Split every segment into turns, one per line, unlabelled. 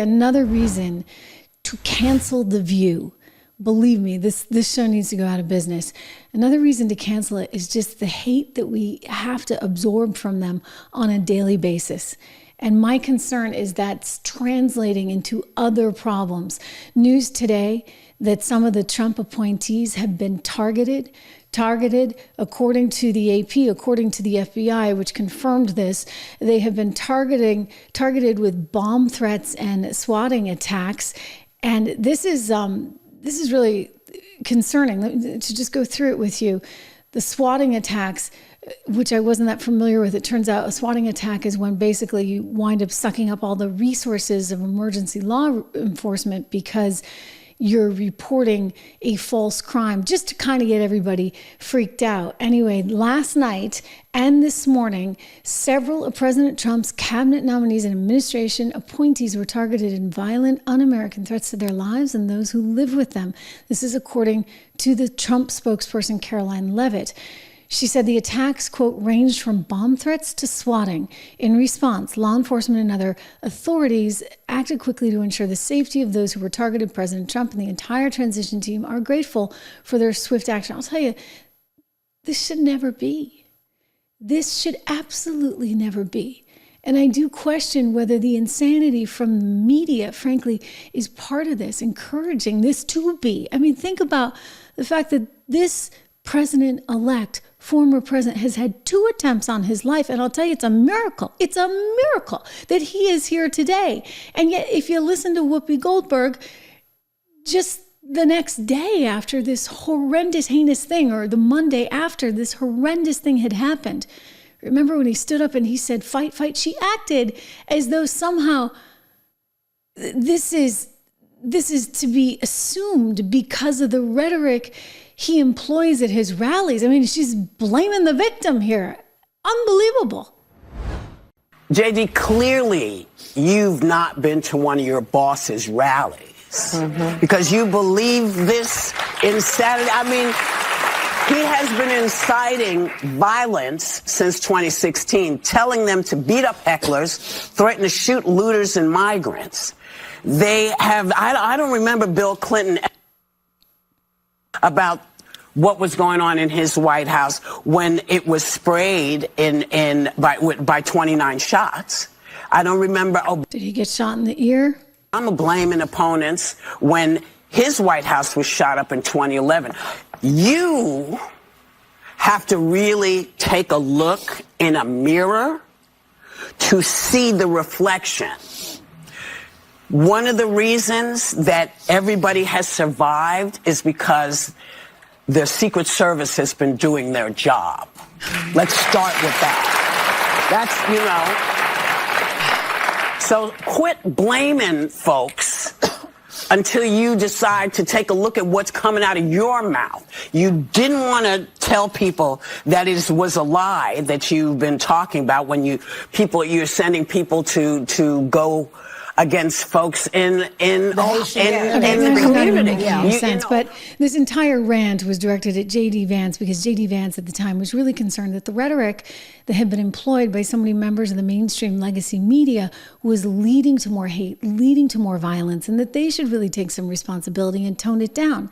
another reason to cancel The View. Believe me, this show needs to go out of business. Another reason to cancel it is just the hate that we have to absorb from them on a daily basis. And my concern is that's translating into other problems. News today that some of the Trump appointees have been targeted according to the AP, according to the FBI, which confirmed this. They have been targeted with bomb threats and swatting attacks. And this is really concerning. To just go through it with you, the swatting attacks, which I wasn't that familiar with. It turns out a swatting attack is when basically you wind up sucking up all the resources of emergency law enforcement because you're reporting a false crime, just to kind of get everybody freaked out. Anyway, last night and this morning, several of President Trump's cabinet nominees and administration appointees were targeted in violent, un-American threats to their lives and those who live with them. This is according to the Trump spokesperson, Caroline Leavitt. She said the attacks, quote, ranged from bomb threats to swatting. In response, law enforcement and other authorities acted quickly to ensure the safety of those who were targeted. President Trump and the entire transition team are grateful for their swift action. I'll tell you, this should never be. This should absolutely never be. And I do question whether the insanity from the media, frankly, is part of this, encouraging this to be. I mean, think about the fact that this president-elect, former president, has had 2 attempts on his life. And I'll tell you, it's a miracle. It's a miracle that he is here today. And yet, if you listen to Whoopi Goldberg, just the next day after this horrendous, heinous thing, or the Monday after this horrendous thing had happened, remember when he stood up and he said, fight, fight? She acted as though somehow this is to be assumed because of the rhetoric he employs at his rallies. I mean, she's blaming the victim here. Unbelievable.
JD, clearly you've not been to one of your boss's rallies because you believe this insanity. I mean, he has been inciting violence since 2016, telling them to beat up hecklers, threaten to shoot looters and migrants. They have, I don't remember Bill Clinton about what was going on in his White House when it was sprayed by 29 shots. I don't remember.
Did he get shot in the ear?
I'm blaming opponents when his White House was shot up in 2011. You have to really take a look in a mirror to see the reflection. One of the reasons that everybody has survived is because the Secret Service has been doing their job. Let's start with that. That's, so quit blaming folks until you decide to take a look at what's coming out of your mouth. You didn't want to tell people that it was a lie that you've been talking about when you're sending people to go against folks in the community.
Yeah, but this entire rant was directed at J.D. Vance because J.D. Vance at the time was really concerned that the rhetoric that had been employed by so many members of the mainstream legacy media was leading to more hate, leading to more violence, and that they should really take some responsibility and tone it down.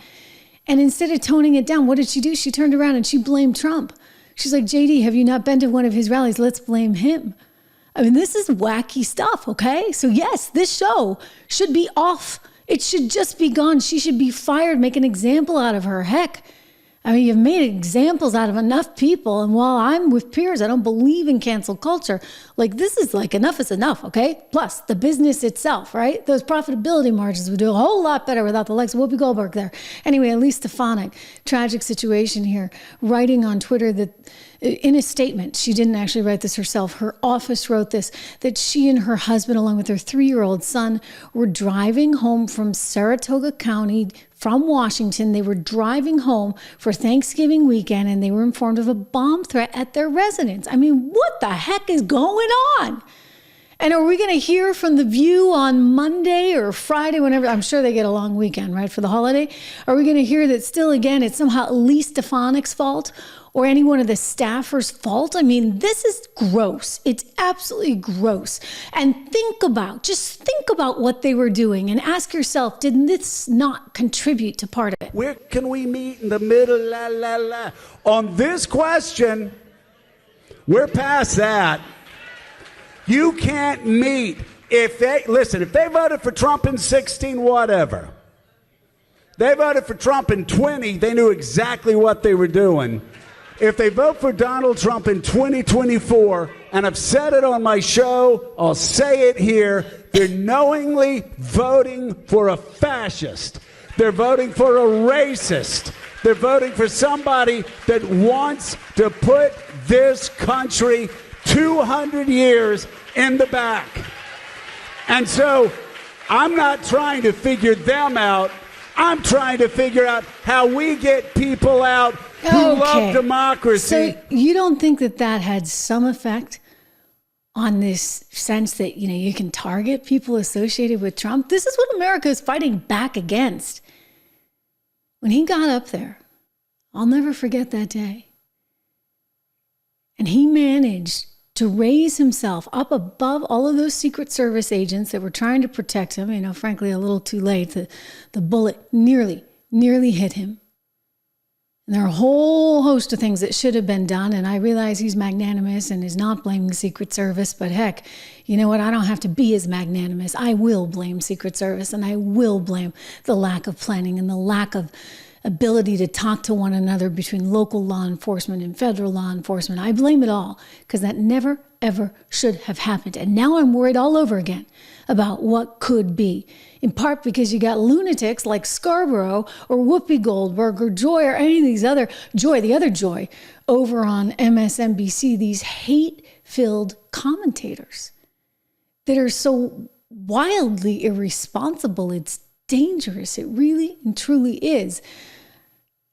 And instead of toning it down, what did she do? She turned around and she blamed Trump. She's like, J.D., have you not been to one of his rallies? Let's blame him. I mean, this is wacky stuff, okay? So yes, this show should be off. It should just be gone. She should be fired. Make an example out of her. Heck, I mean, you've made examples out of enough people. And while I'm with peers, I don't believe in cancel culture. Like, this is like enough is enough, okay? Plus, the business itself, right? Those profitability margins would do a whole lot better without the likes of Whoopi Goldberg there. Anyway, at least Stefanik, tragic situation here, writing on Twitter that in a statement, she didn't actually write this herself, her office wrote this, that she and her husband, along with her 3-year-old son, were driving home from Saratoga County from Washington. They were driving home for Thanksgiving weekend, and they were informed of a bomb threat at their residence. I mean, what the heck is going on? And are we going to hear from The View on Monday or Friday, whenever? I'm sure they get a long weekend, right, for the holiday. Are we going to hear that still, again, it's somehow at least Stefanik's fault? or any one of the staffers' fault. I mean, this is gross. It's absolutely gross. And just think about what they were doing and ask yourself, did this not contribute to part of it?
Where can we meet in the middle? La, la, la. On this question, we're past that. You can't meet. If they voted for Trump in 16, whatever. They voted for Trump in 20, they knew exactly what they were doing. If they vote for Donald Trump in 2024, and I've said it on my show, I'll say it here, they're knowingly voting for a fascist. They're voting for a racist. They're voting for somebody that wants to put this country 200 years in the back. And so I'm not trying to figure them out. I'm trying to figure out how we get people out who love democracy.
So you don't think that had some effect on this sense that, you can target people associated with Trump? This is what America is fighting back against. When he got up there, I'll never forget that day. And he managed to raise himself up above all of those Secret Service agents that were trying to protect him. Frankly, a little too late. The bullet nearly hit him. And there are a whole host of things that should have been done. And I realize he's magnanimous and is not blaming the Secret Service. But heck, you know what? I don't have to be as magnanimous. I will blame Secret Service, and I will blame the lack of planning and the lack of ability to talk to one another between local law enforcement and federal law enforcement. I blame it all because that never, ever should have happened. And now I'm worried all over again about what could be, in part because you got lunatics like Scarborough or Whoopi Goldberg or Joy or any of these other, the other Joy, over on MSNBC, these hate-filled commentators that are so wildly irresponsible. It's dangerous. It really and truly is.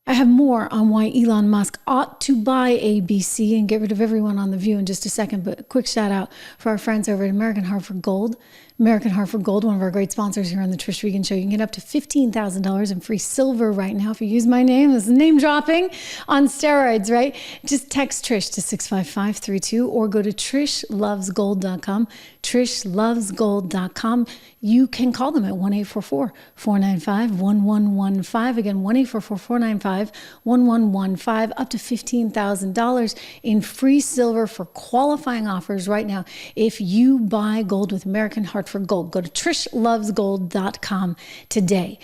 I have more on why Elon Musk ought to buy ABC and get rid of everyone on The View in just a second, but a quick shout out for our friends over at American Hartford Gold. American Hartford Gold, one of our great sponsors here on the Trish Regan Show. You can get up to $15,000 in free silver right now if you use my name. This is name dropping on steroids, right? Just text Trish to 65532 or go to trishlovesgold.com. trishlovesgold.com. You can call them at 1-844-495-1115. Again, 1-844-495-1115. Up to $15,000 in free silver for qualifying offers right now if you buy gold with American Hartford Gold. Go to trishlovesgold.com today.